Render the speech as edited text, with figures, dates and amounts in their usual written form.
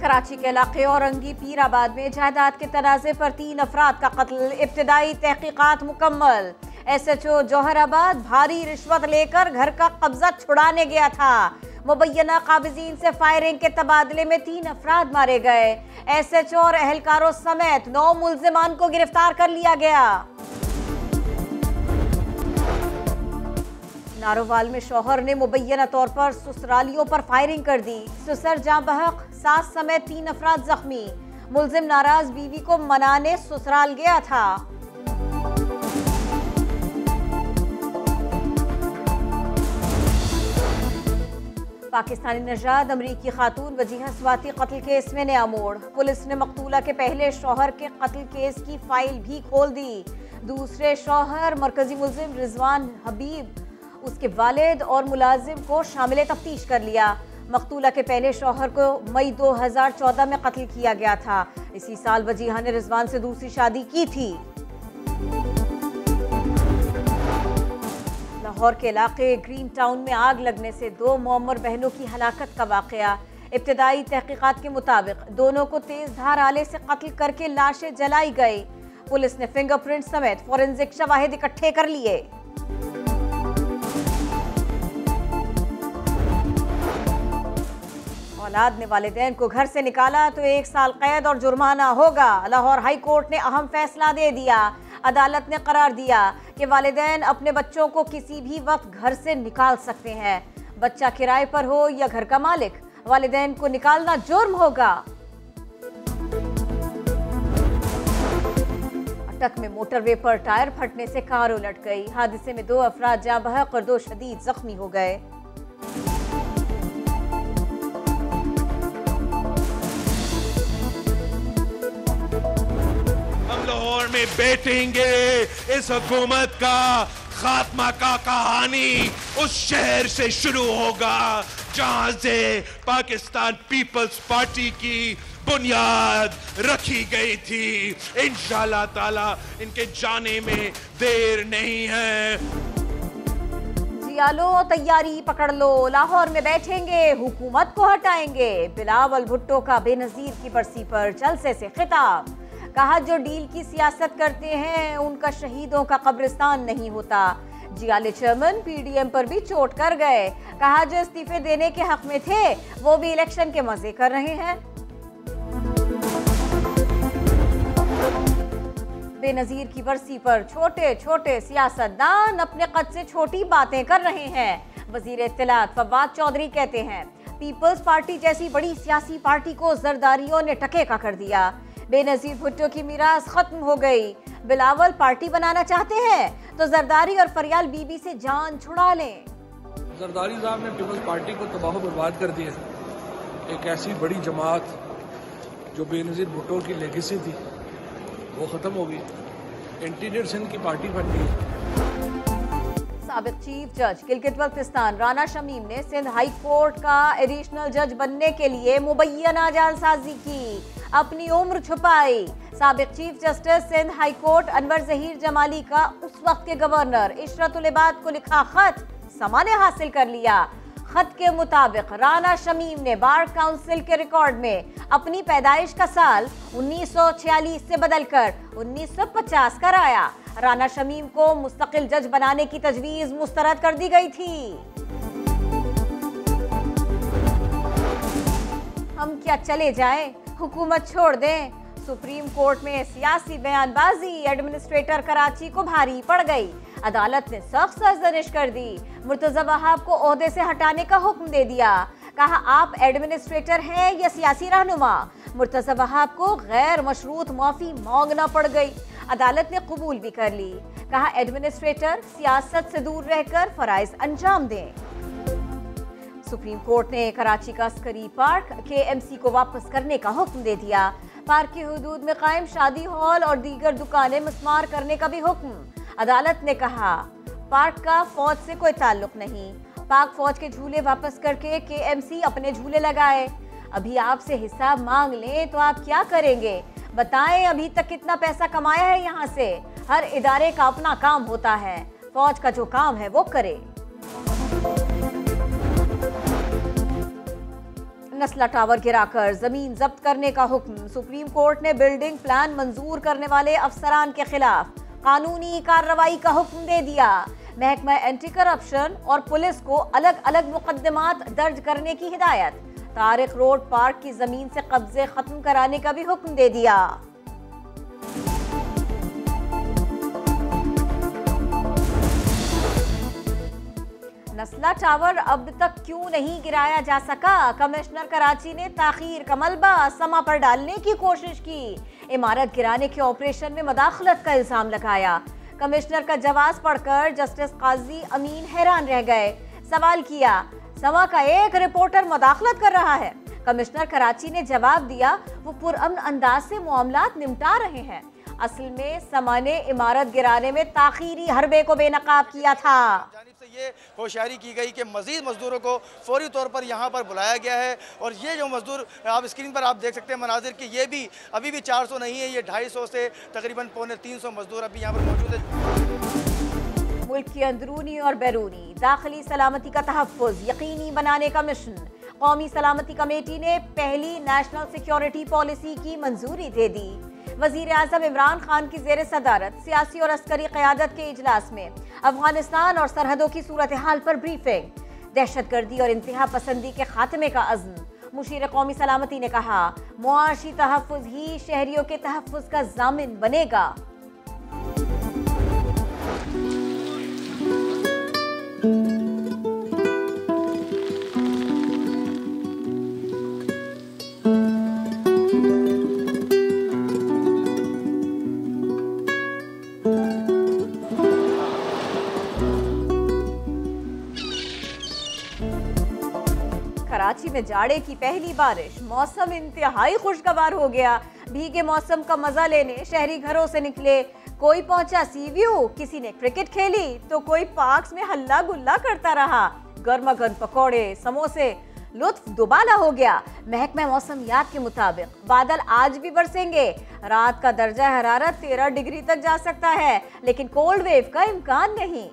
कराची के इलाके औरंगी पीराबाद में जायदाद के तनाज़े पर 3 अफराद का कत्ल। इब्तिदाई तहकीकात मुकम्मल। SHO जौहराबाद भारी रिश्वत लेकर घर का कब्जा छुड़ाने गया था। मुबैना काबिज़ीन से फायरिंग के तबादले में 3 अफराद मारे गए। SHO और अहलकारों समेत 9 मुल्जिमान को गिरफ्तार कर लिया गया। नारोवाल में शौहर ने मुबैना तौर पर ससुरालियों पर फायरिंग कर दी। ससुर जाँ बहक, सास समेत 3 अफराद जख्मी। मुल्जिम नाराज बीवी को मनाने ससुराल गया था। पाकिस्तानी नजाद अमरीकी खातून वजीहा स्वाति कत्ल केस में नया मोड़। पुलिस ने मकतूला के पहले शौहर के कत्ल केस की फाइल भी खोल दी। दूसरे शौहर मरकजी मुल्जिम रिजवान हबीब, उसके वालिद और मुलाजिम को शामिल तफ्तीश कर लिया। मकतूला के पहले शौहर को मई 2014 में कत्ल किया गया था। इसी साल वजीहा ने रिजवान से दूसरी शादी की थी। लाहौर के इलाके ग्रीन टाउन में आग लगने से 2 मुअम्मर बहनों की हलाकत का वाकया। इब्तिदाई तहकीकात के मुताबिक दोनों को तेज धार आले से कत्ल करके लाशें जलाई गई। पुलिस ने फिंगरप्रिंट समेत फोरेंसिक शवाहिद इकट्ठे कर लिए। औलाद ने वालिदैन को घर से निकाला तो 1 साल कैद और जुर्माना होगा। लाहौर हाई कोर्ट ने अहम फैसला दे दिया। अदालत ने करार दिया कि वालिदैन अपने बच्चों को किसी भी वक्त घर से निकाल सकते हैं। बच्चा किराए पर हो या घर का मालिक, वालिदैन को निकालना जुर्म होगा। अटक में मोटरवे पर टायर फटने से कार उलट गई। हादसे में 2 अफराद जाँ बहक और 2 शदीद जख्मी हो गए। लाहौर में बैठेंगे इस हुकूमत का खात्मा का कहानी उस शहर से शुरू होगा जहां से पाकिस्तान पीपल्स पार्टी की बुनियाद रखी गई थी। इंशाल्लाह ताला इनके जाने में देर नहीं है। जियालो तैयारी पकड़ लो, लाहौर में बैठेंगे, हुकूमत को हटाएंगे। बिलावल भुट्टो का बेनजीर की बरसी पर जलसे से खिताब। कहा जो डील की सियासत करते हैं उनका शहीदों का कब्रिस्तान नहीं होता। जियाले चेयरमैन PDM पर भी चोट कर गए। कहा जो इस्तीफे देने के हक में थे वो भी इलेक्शन के मजे कर रहे हैं। बेनजीर की बरसी पर छोटे छोटे सियासतदान अपने कद से छोटी बातें कर रहे हैं। वजीर इत्तलात फवाद चौधरी कहते हैं पीपल्स पार्टी जैसी बड़ी सियासी पार्टी को जरदारियों ने टकेका कर दिया। बेनजीर भुट्टो की मीरास खत्म हो गई। बिलावल पार्टी बनाना चाहते हैं तो जरदारी और फरियाल बीबी से जान छुड़ा लें। जरदारी साहब ने पीपल्स पार्टी को तबाह बर्बाद कर दिया। एक ऐसी बड़ी जमात जो बेनजीर भुट्टो की लेगेसी थी वो खत्म हो गई। इंटीरियर सिंध की पार्टी बन गई। साबिक चीफ जज गिलगित बल्तिस्तान राना शमीम ने सिंध हाई कोर्ट का एडिशनल जज बनने के लिए मुबैना जालसाजी की, अपनी उम्र छुपाई। साबिक chief justice Sindh high court Anwar Zaheer Jamali का उस वक्त के गवर्नर इशरतुल इबाद को लिखा खत समा ने हासिल कर लिया। खत के मुताबिक राना शमीम ने बार काउंसिल के रिकॉर्ड में अपनी पैदाइश का साल 1946 से बदलकर 1950 कराया। राना शमीम को मुस्तकिल जज बनाने की तजवीज मुस्तरद कर दी गई थी। हम क्या चले जाएं, हुकूमत छोड़ दें। सुप्रीम कोर्ट में सियासी बयानबाजी एडमिनिस्ट्रेटर कराची को भारी पड़ गई। अदालत ने सख्त सरजनिश कर दी। मुर्तजा वहाब को ओहदे से हटाने का हुक्म दे दिया। कहा आप एडमिनिस्ट्रेटर हैं या सियासी रहनुमा। मुर्तजा वहाब को गैर मशरूत माफी मांगना पड़ गई। अदालत ने कबूल भी कर ली। कहा एडमिनिस्ट्रेटर सियासत से दूर रहकर फराइज अंजाम दें। सुप्रीम कोर्ट ने कराची का अस्करी पार्क KMC को वापस करने का हुक्म दे दिया। पार्क की हुदूद में कायम शादी हॉल और दीगर दुकानें मिस्मार करने का भी हुक्म। अदालत ने कहा पार्क का फौज से कोई ताल्लुक नहीं। पाक फौज के झूले वापस करके KMC अपने झूले लगाए। अभी आपसे हिसाब मांग लें तो आप क्या करेंगे? बताएं अभी तक कितना पैसा कमाया है यहाँ से। हर इदारे का अपना काम होता है, फौज का जो काम है वो करे। नस्ला टावर गिराकर जमीन जब्त करने का हुक्म। सुप्रीम कोर्ट ने बिल्डिंग प्लान मंजूर करने वाले अफसरान के खिलाफ कानूनी कार्रवाई का हुक्म दे दिया। महकमा एंटी करप्शन और पुलिस को अलग अलग मुकदमात दर्ज करने की हिदायत। तारिक रोड पार्क की जमीन से कब्जे खत्म कराने का भी हुक्म दे दिया। नस्ला टावर अब तक क्यों नहीं गिराया जा सका? कमिश्नर कराची ने ताखीर का मलबा समा पर डालने की कोशिश की। इमारत गिराने के ऑपरेशन में मदाखलत का इल्जाम लगाया। कमिश्नर का जवाब पढ़कर जस्टिस काजी अमीन हैरान रह गए। सवाल किया, समा का एक रिपोर्टर मदाखलत कर रहा है। कमिश्नर कराची ने जवाब दिया, वो पुरअमन अंदाज से मामलात निपटा रहे हैं। असल में समा ने इमारत गिराने में ताखीरी हरबे को बेनकाब किया था। जानिब से ये होशियारी की गई कि मजीद मजदूरों को फौरी तौर पर यहाँ पर बुलाया गया है और ये जो मजदूर आप स्क्रीन पर आप देख सकते हैं मनाजिर कि ये भी अभी भी 400 नहीं है, ये 250 से तकरीबन 250-300 मजदूर अभी यहाँ पर मौजूद है। मुल्क की अंदरूनी और बैरूनी दाखिली सलामती का तहफ़्फ़ुज़ यकीनी बनाने का मिशन। कौमी सलामती कमेटी ने पहली नेशनल सिक्योरिटी पॉलिसी की मंजूरी दे दी। वज़ीर आज़म इमरान खान की ज़ेर सदारत सियासी और अस्करी क़यादत के इजलास में अफगानिस्तान और सरहदों की सूरत हाल पर ब्रीफिंग। दहशतगर्दी और इंतहा पसंदी के खात्मे का अज़्म। मुशीर कौमी सलामती ने कहा, मुआशी तहफ़्फ़ुज़ ही शहरियों के तहफ़्फ़ुज़ का ज़ामिन बनेगा। कराची में जाड़े की पहली बारिश, मौसम इंतहाई खुशगवार हो गया। भीगे मौसम का मजा लेने शहरी घरों से निकले। कोई पहुंचा सी व्यू, किसी ने क्रिकेट खेली तो कोई पार्क्स में हल्ला गुल्ला करता रहा। गर्मा गर्म पकौड़े, समोसे, लुत्फ दुबाला हो गया। महकमा मौसमियात के मुताबिक बादल आज भी बरसेंगे। रात का दर्जा हरारत 13 डिग्री तक जा सकता है, लेकिन कोल्ड वेव का इम्कान नहीं।